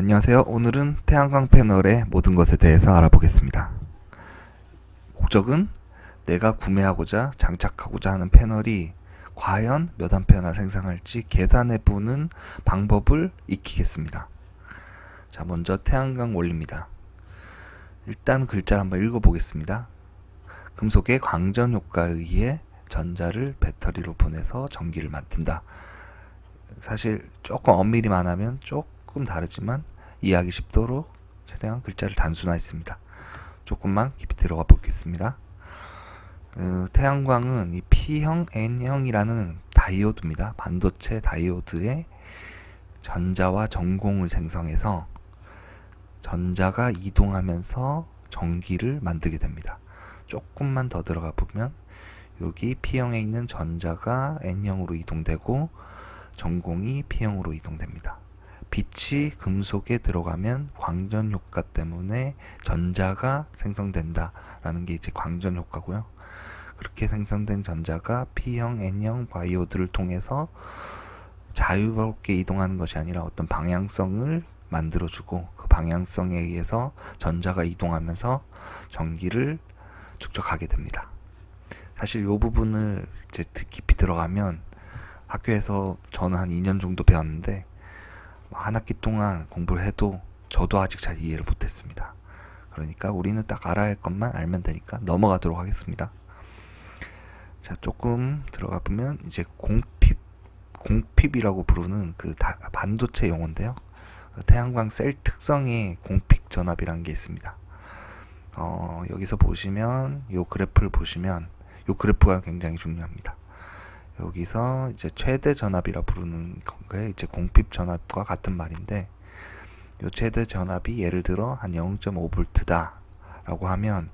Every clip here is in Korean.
안녕하세요. 오늘은 태양광 패널의 모든 것에 대해서 알아보겠습니다. 목적은 내가 구매하고자 장착하고자 하는 패널이 과연 몇 암페어나 생산할지 계산해보는 방법을 익히겠습니다. 자, 먼저 태양광 원리입니다. 일단 글자를 한번 읽어보겠습니다. 금속의 광전 효과에 의해 전자를 배터리로 보내서 전기를 만든다. 사실 조금 엄밀히 말하면 조금 다르지만 이해하기 쉽도록 최대한 글자를 단순화했습니다. 조금만 깊이 들어가 보겠습니다. 태양광은 이 P형, N형이라는 다이오드입니다. 반도체 다이오드에 전자와 전공을 생성해서 전자가 이동하면서 전기를 만들게 됩니다. 조금만 더 들어가 보면 여기 P형에 있는 전자가 N형으로 이동되고 전공이 P형으로 이동됩니다. 빛이 금속에 들어가면 광전 효과 때문에 전자가 생성된다 라는 게 이제 광전 효과고요. 그렇게 생성된 전자가 P형, N형 다이오드를 통해서 자유롭게 이동하는 것이 아니라 어떤 방향성을 만들어주고 그 방향성에 의해서 전자가 이동하면서 전기를 축적하게 됩니다. 사실 이 부분을 이제 깊이 들어가면 학교에서 저는 한 2년 정도 배웠는데 한 학기 동안 공부를 해도 저도 아직 잘 이해를 못했습니다. 그러니까 우리는 딱 알아야 할 것만 알면 되니까 넘어가도록 하겠습니다. 자, 조금 들어가 보면 이제 공핍이라고 부르는 그 반도체 용어인데요. 태양광 셀 특성의 공핍 전압이라는 게 있습니다. 여기서 보시면 요 그래프를 보시면 요 그래프가 굉장히 중요합니다. 여기서 이제 최대 전압이라 부르는 게 이제 공핍 전압과 같은 말인데 요 최대 전압이 예를 들어 한 0.5V다 라고 하면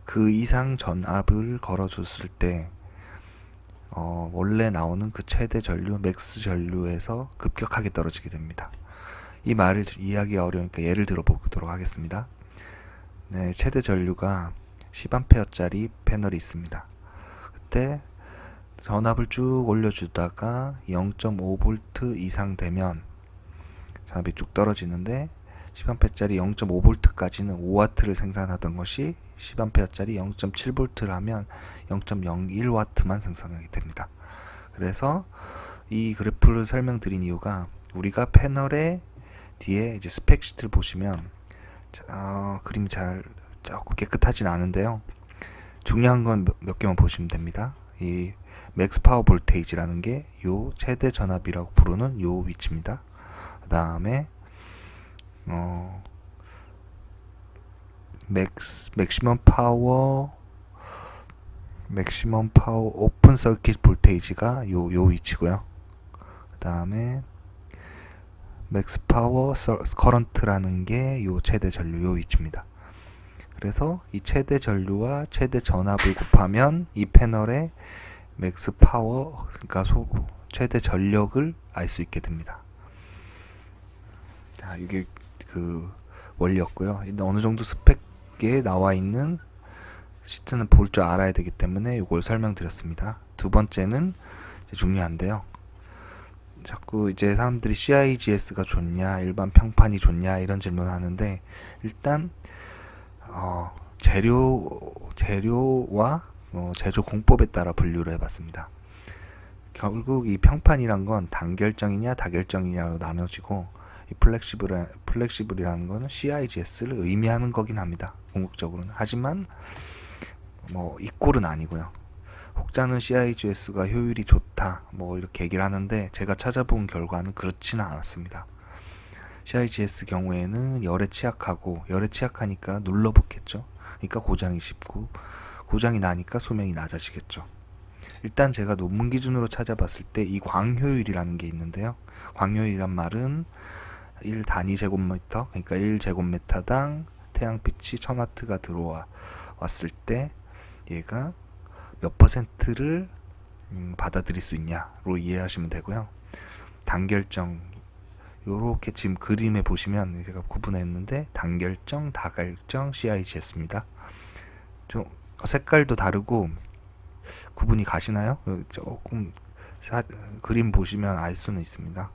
그 이상 전압을 걸어줬을 때 원래 나오는 그 최대 전류 맥스 전류에서 급격하게 떨어지게 됩니다. 이 말을 이해하기 어려우니까 예를 들어 보도록 하겠습니다. 네, 최대 전류가 10A짜리 패널이 있습니다. 그때 전압을 쭉 올려주다가 0.5V 이상 되면 전압이 쭉 떨어지는데 10A짜리 0.5V까지는 5W를 생산하던 것이 10A짜리 0.7V를 하면 0.01W만 생산하게 됩니다. 그래서 이 그래프를 설명드린 이유가 우리가 패널의 뒤에 이제 스펙시트를 보시면 그림이 잘 조금 깨끗하진 않은데요. 중요한 건 몇 개만 보시면 됩니다. 이 맥스 파워 볼테이지라는 게 요 최대 전압이라고 부르는 요 위치입니다. 그 다음에 맥시멈 파워 오픈 서킷 볼테이지가 요 위치고요. 그 다음에 맥스 파워 커런트라는 게 요 최대 전류 요 위치입니다. 그래서 이 최대 전류와 최대 전압을 곱하면 이 패널의 맥스 파워, 그러니까 최대 전력을 알 수 있게 됩니다. 자, 이게 그 원리였고요. 어느 정도 스펙에 나와 있는 시트는 볼 줄 알아야 되기 때문에 이걸 설명드렸습니다. 두 번째는 중요한데요. 자꾸 이제 사람들이 CIGS가 좋냐, 일반 평판이 좋냐 이런 질문을 하는데 일단 재료와 제조 공법에 따라 분류를 해봤습니다. 결국 이 평판이란 건 단결정이냐 다결정이냐로 나눠지고 이 플렉시블이라는 거는 CIGS를 의미하는 거긴 합니다. 궁극적으로는. 하지만 이꼴은 아니고요. 혹자는 CIGS가 효율이 좋다 이렇게 얘기를 하는데 제가 찾아본 결과는 그렇지는 않았습니다. CIGS 경우에는 열에 취약하니까 눌러붙겠죠. 그러니까 고장이 쉽고 고장이 나니까 수명이 낮아지겠죠. 일단 제가 논문 기준으로 찾아봤을 때 이 광효율이라는 게 있는데요. 광효율이란 말은 1 단위 제곱미터, 그러니까 1제곱미터당 태양빛이 1000W가 들어왔을 때 얘가 몇 퍼센트를 받아들일 수 있냐로 이해하시면 되고요. 단결정, 요렇게 지금 그림에 보시면 제가 구분했는데 단결정, 다결정, CIGS입니다. 좀 색깔도 다르고 구분이 가시나요? 조금 그림 보시면 알 수는 있습니다.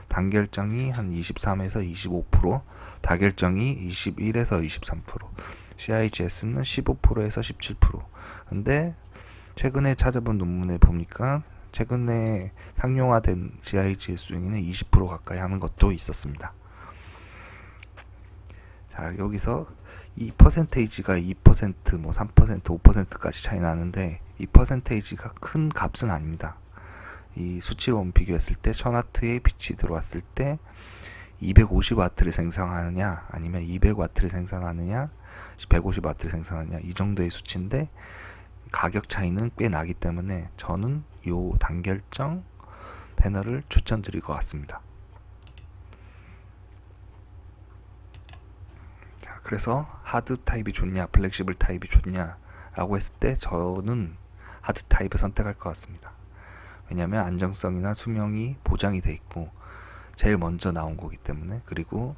단결정이 한 23에서 25%, 다결정이 21에서 23%, CIGS는 15%에서 17%. 근데 최근에 찾아본 논문에 보니까 최근에 상용화된 CIGS 중에는 20% 가까이 하는 것도 있었습니다. 자, 여기서 이 퍼센테이지가 2%, 뭐 3%, 5%까지 차이 나는데 이 퍼센테이지가 큰 값은 아닙니다. 이 수치로 비교했을 때 1000W의 빛이 들어왔을 때 250W를 생성하느냐 아니면 200W를 생성하느냐 150W를 생성하느냐 이 정도의 수치인데 가격 차이는 꽤 나기 때문에 저는 요 단결정 패널을 추천드릴 것 같습니다. 자, 그래서 하드 타입이 좋냐 플렉시블 타입이 좋냐 라고 했을 때 저는 하드 타입을 선택할 것 같습니다. 왜냐하면 안정성이나 수명이 보장이 돼 있고 제일 먼저 나온 거기 때문에, 그리고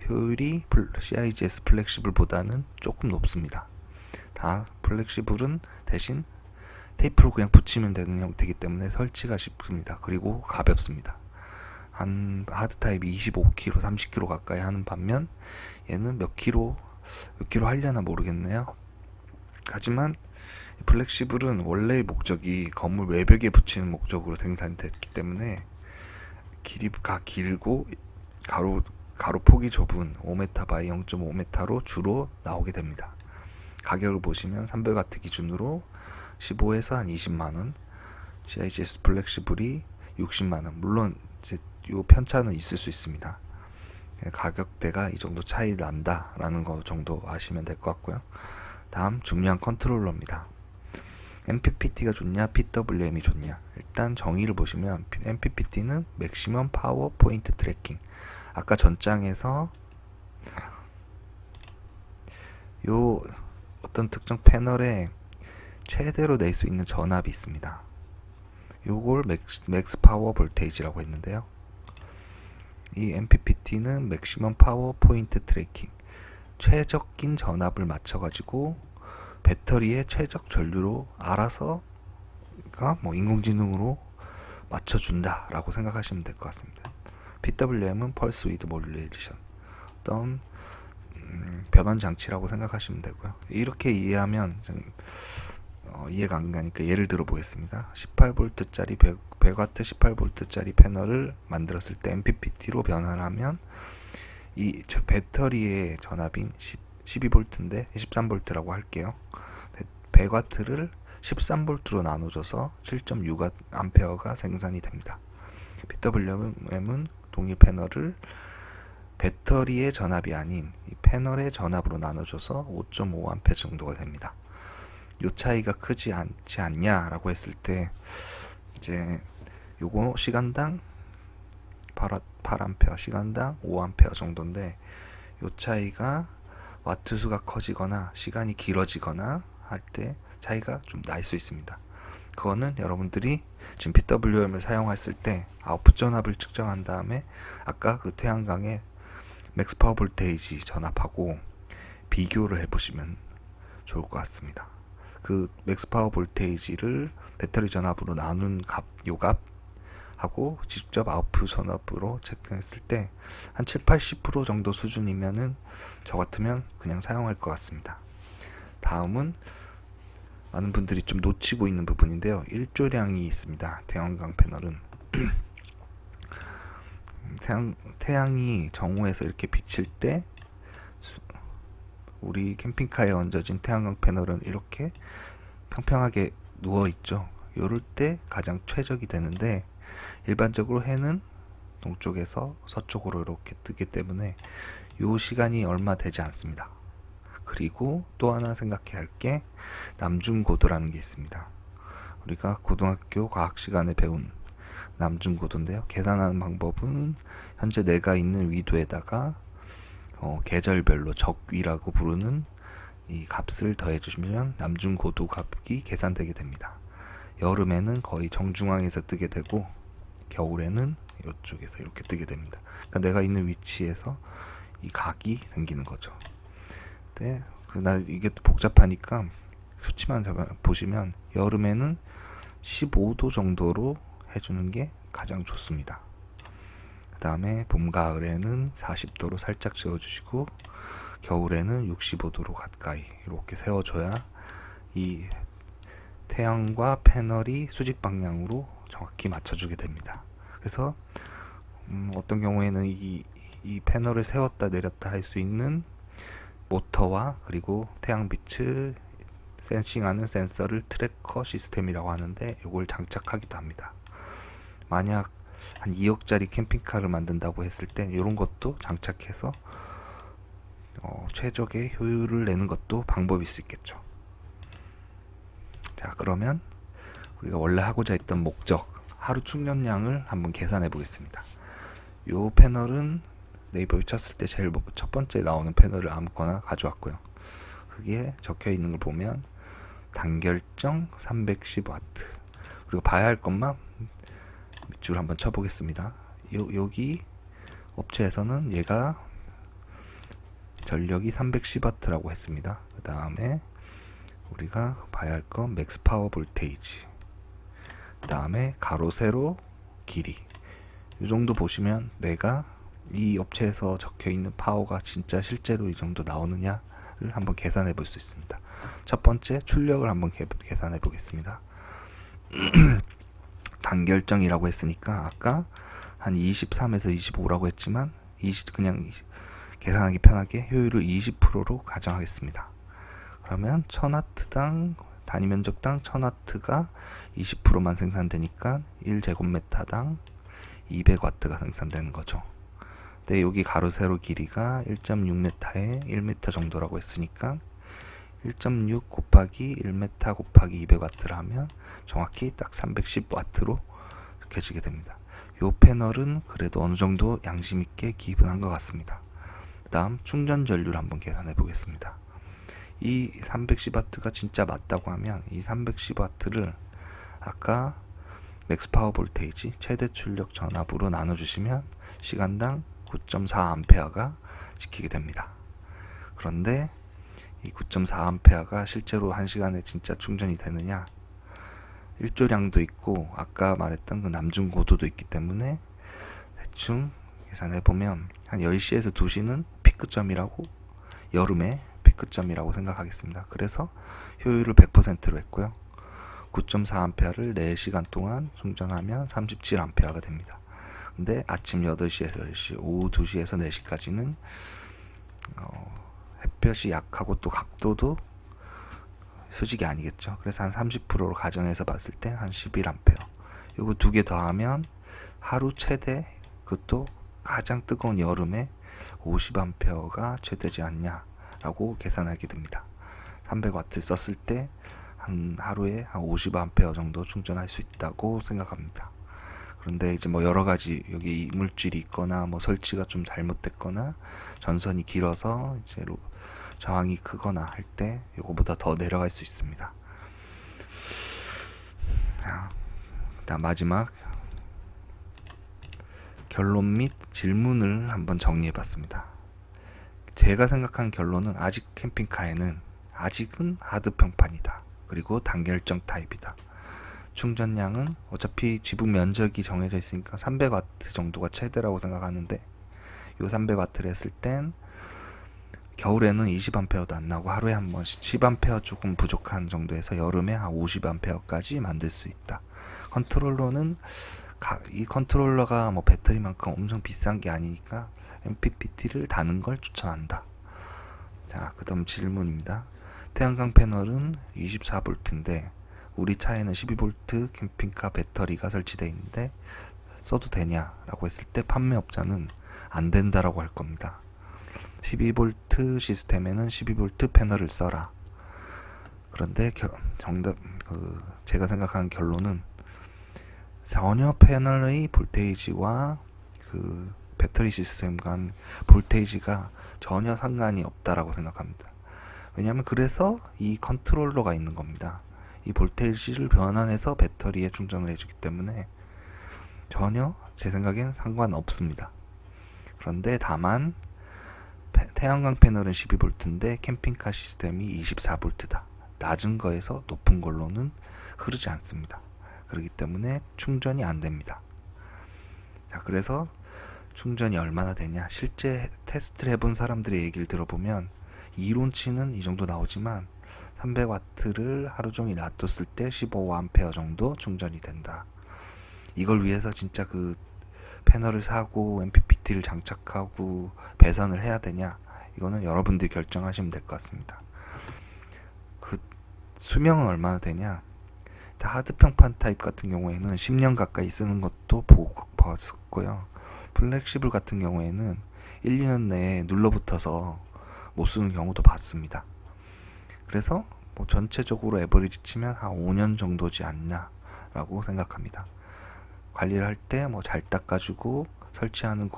효율이 CIGS 플렉시블보다는 조금 높습니다. 다 플렉시블은 대신 테이프로 그냥 붙이면 되는 형태이기 때문에 설치가 쉽습니다. 그리고 가볍습니다. 한 하드 타입이 25kg, 30kg 가까이 하는 반면 얘는 몇 킬로 하려나 모르겠네요. 하지만 플렉시블은 원래의 목적이 건물 외벽에 붙이는 목적으로 생산됐기 때문에 길이가 길고 가로 폭이 좁은 5m 바이 0.5m로 주로 나오게 됩니다. 가격을 보시면 300W 기준으로 15에서 한 20만원, CIGS 플렉시블이 60만원. 물론 이제 요 편차는 있을 수 있습니다. 가격대가 이 정도 차이 난다 라는 거 정도 아시면 될 것 같고요. 다음 중요한 컨트롤러입니다. MPPT가 좋냐 PWM이 좋냐. 일단 정의를 보시면 MPPT는 맥시멈 파워 포인트 트래킹, 아까 전장에서 요 어떤 특정 패널에 최대로 낼 수 있는 전압이 있습니다. 요걸 맥스 파워 볼테이지라고 했는데요. 이 MPPT는 맥시멈 파워 포인트 트래킹, 최적인 전압을 맞춰가지고 배터리의 최적 전류로 알아서 뭐 인공지능으로 맞춰준다 라고 생각하시면 될 것 같습니다. PWM은 펄스 위드 모듈레이션, 어떤 변원 장치라고 생각하시면 되고요. 이렇게 이해하면 좀 이해가 안 가니까 예를 들어 보겠습니다. 18V짜리 100W 18V짜리 패널을 만들었을 때 MPPT로 변환하면 이 배터리의 전압인 12V인데 13V라고 할게요. 100W를 13V로 나눠줘서 7.6A가 생산이 됩니다. PWM은 동일 패널을 배터리의 전압이 아닌 이 패널의 전압으로 나눠줘서 5.5A 정도가 됩니다. 요 차이가 크지 않지 않냐라고 했을 때 이제 요거 시간당 8A, 시간당 5A 정도인데 요 차이가 와트 수가 커지거나 시간이 길어지거나 할 때 차이가 좀 날 수 있습니다. 그거는 여러분들이 지금 PWM을 사용했을 때 아웃풋 전압을 측정한 다음에 아까 그 태양광의 맥스 파워 볼테이지 전압하고 비교를 해보시면 좋을 것 같습니다. 그 맥스 파워 볼테이지를 배터리 전압으로 나눈 요 값하고 직접 아웃풋 전압으로 체크했을 때 한 70-80% 정도 수준이면은 저 같으면 그냥 사용할 것 같습니다. 다음은 많은 분들이 좀 놓치고 있는 부분인데요. 일조량이 있습니다. 태양광 패널은 태양이 정오에서 이렇게 비칠 때 우리 캠핑카에 얹어진 태양광 패널은 이렇게 평평하게 누워 있죠. 요럴 때 가장 최적이 되는데 일반적으로 해는 동쪽에서 서쪽으로 이렇게 뜨기 때문에 요 시간이 얼마 되지 않습니다. 그리고 또 하나 생각해야 할 게 남중고도라는 게 있습니다. 우리가 고등학교 과학 시간에 배운 남중고도인데요. 계산하는 방법은 현재 내가 있는 위도에다가 계절별로 적위라고 부르는 이 값을 더해 주시면 남중고도 값이 계산되게 됩니다. 여름에는 거의 정중앙에서 뜨게 되고 겨울에는 이쪽에서 이렇게 뜨게 됩니다. 그러니까 내가 있는 위치에서 이 각이 생기는 거죠. 네, 이게 또 복잡하니까 수치만 보시면 여름에는 15도 정도로 해주는 게 가장 좋습니다. 다음에 봄, 가을에는 40도로 살짝 세워주시고 겨울에는 65도로 가까이 이렇게 세워줘야 이 태양과 패널이 수직 방향으로 정확히 맞춰주게 됩니다. 그래서 어떤 경우에는 이 패널을 세웠다 내렸다 할 수 있는 모터와 그리고 태양빛을 센싱하는 센서를 트래커 시스템이라고 하는데 이걸 장착하기도 합니다. 만약 한 2억짜리 캠핑카를 만든다고 했을 때 이런 것도 장착해서 최적의 효율을 내는 것도 방법일 수 있겠죠. 자, 그러면 우리가 원래 하고자 했던 목적, 하루 충전량을 한번 계산해 보겠습니다. 이 패널은 네이버에 쳤을 때 제일 첫 번째 나오는 패널을 아무거나 가져왔고요. 그게 적혀 있는 걸 보면 단결정 310W. 우리가 봐야 할 것만 밑줄 한번 쳐보겠습니다. 여기 업체에서는 얘가 전력이 310W라고 했습니다. 그 다음에 우리가 봐야 할 건 맥스 파워 볼테이지, 그 다음에 가로 세로 길이. 이 정도 보시면 내가 이 업체에서 적혀 있는 파워가 진짜 실제로 이 정도 나오느냐를 한번 계산해 볼 수 있습니다. 첫 번째 출력을 한번 계산해 보겠습니다. 단결정이라고 했으니까 아까 한 23에서 25라고 했지만 그냥 계산하기 편하게 효율을 20%로 가정하겠습니다. 그러면 1000W당 단위 면적당 1000W가 20%만 생산되니까 1제곱미터당 200W가 생산되는 거죠. 근데 여기 가로 세로 길이가 1.6m에 1m 정도라고 했으니까 1.6 곱하기 1m 곱하기 200W를 하면 정확히 딱 310W로 느껴지게 됩니다. 이 패널은 그래도 어느 정도 양심 있게 기입한 것 같습니다. 그 다음 충전 전류를 한번 계산해 보겠습니다. 이 310W가 진짜 맞다고 하면 이 310W를 아까 맥스 파워 볼테이지 최대 출력 전압으로 나눠주시면 시간당 9.4A가 지키게 됩니다. 그런데 이 9.4A가 실제로 1시간에 진짜 충전이 되느냐? 일조량도 있고 아까 말했던 그 남중 고도도 있기 때문에 대충 계산해보면 한 10시에서 2시는 피크점이라고, 여름에 피크점이라고 생각하겠습니다. 그래서 효율을 100%로 했고요. 9.4A를 4시간 동안 충전하면 37A가 됩니다. 근데 아침 8시에서 10시, 오후 2시에서 4시까지는 햇볕이 약하고 또 각도도 수직이 아니겠죠. 그래서 한 30%로 가정해서 봤을 때 한 11A. 요거 두 개 더하면 하루 최대, 그것도 가장 뜨거운 여름에 50A가 최대지 않냐라고 계산하게 됩니다. 300W 썼을 때 한 하루에 한 50A 정도 충전할 수 있다고 생각합니다. 그런데 이제 뭐 여러 가지 여기 이물질이 있거나 뭐 설치가 좀 잘못됐거나 전선이 길어서 이제 저항이 크거나 할 때 요거보다 더 내려갈 수 있습니다. 자, 그다음 마지막 결론 및 질문을 한번 정리해 봤습니다. 제가 생각한 결론은 아직 캠핑카에는 아직은 하드 평판이다. 그리고 단결정 타입이다. 충전량은 어차피 지붕 면적이 정해져 있으니까 300W 정도가 최대라고 생각하는데 요 300W를 했을 땐 겨울에는 20A도 안 나고 하루에 한 번씩 10A 조금 부족한 정도에서 여름에 한 50A까지 만들 수 있다. 컨트롤러는 이 컨트롤러가 뭐 배터리만큼 엄청 비싼 게 아니니까 MPPT를 다는 걸 추천한다. 자, 그 다음 질문입니다. 태양광 패널은 24V인데 우리 차에는 12V 캠핑카 배터리가 설치되어 있는데 써도 되냐라고 했을 때 판매업자는 안 된다라고 할 겁니다. 12V 시스템에는 12V 패널을 써라. 그런데 정답, 제가 생각하는 결론은 전혀 패널의 볼테이지와 그 배터리 시스템 간 볼테이지가 전혀 상관이 없다라고 생각합니다. 왜냐하면 그래서 이 컨트롤러가 있는 겁니다. 이 볼테이지를 변환해서 배터리에 충전을 해주기 때문에 전혀 제 생각엔 상관없습니다. 그런데 다만 태양광 패널은 12V인데 캠핑카 시스템이 24V다. 낮은 거에서 높은 걸로는 흐르지 않습니다. 그렇기 때문에 충전이 안 됩니다. 자, 그래서 충전이 얼마나 되냐? 실제 테스트를 해본 사람들의 얘기를 들어보면 이론치는 이 정도 나오지만 300W를 하루 종일 놔뒀을 때 15A 정도 충전이 된다. 이걸 위해서 진짜 그 패널을 사고 MPPT를 장착하고 배선을 해야 되냐? 이거는 여러분들이 결정하시면 될 것 같습니다. 그 수명은 얼마나 되냐? 하드 평판 타입 같은 경우에는 10년 가까이 쓰는 것도 봤었고요. 플렉시블 같은 경우에는 1, 2년 내에 눌러붙어서 못 쓰는 경우도 봤습니다. 그래서 뭐 전체적으로 에버리지 치면 한 5년 정도지 않나라고 생각합니다. 관리를 할 때 뭐 잘 닦아주고 설치하는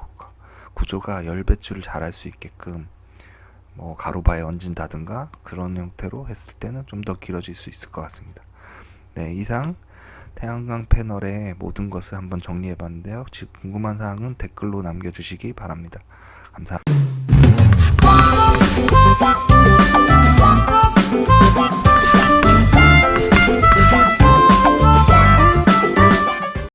구조가 열 배출을 잘할 수 있게끔 뭐 가로바에 얹은다든가 그런 형태로 했을 때는 좀 더 길어질 수 있을 것 같습니다. 네, 이상 태양광 패널의 모든 것을 한번 정리해 봤는데요. 지금 궁금한 사항은 댓글로 남겨주시기 바랍니다. 감사합니다.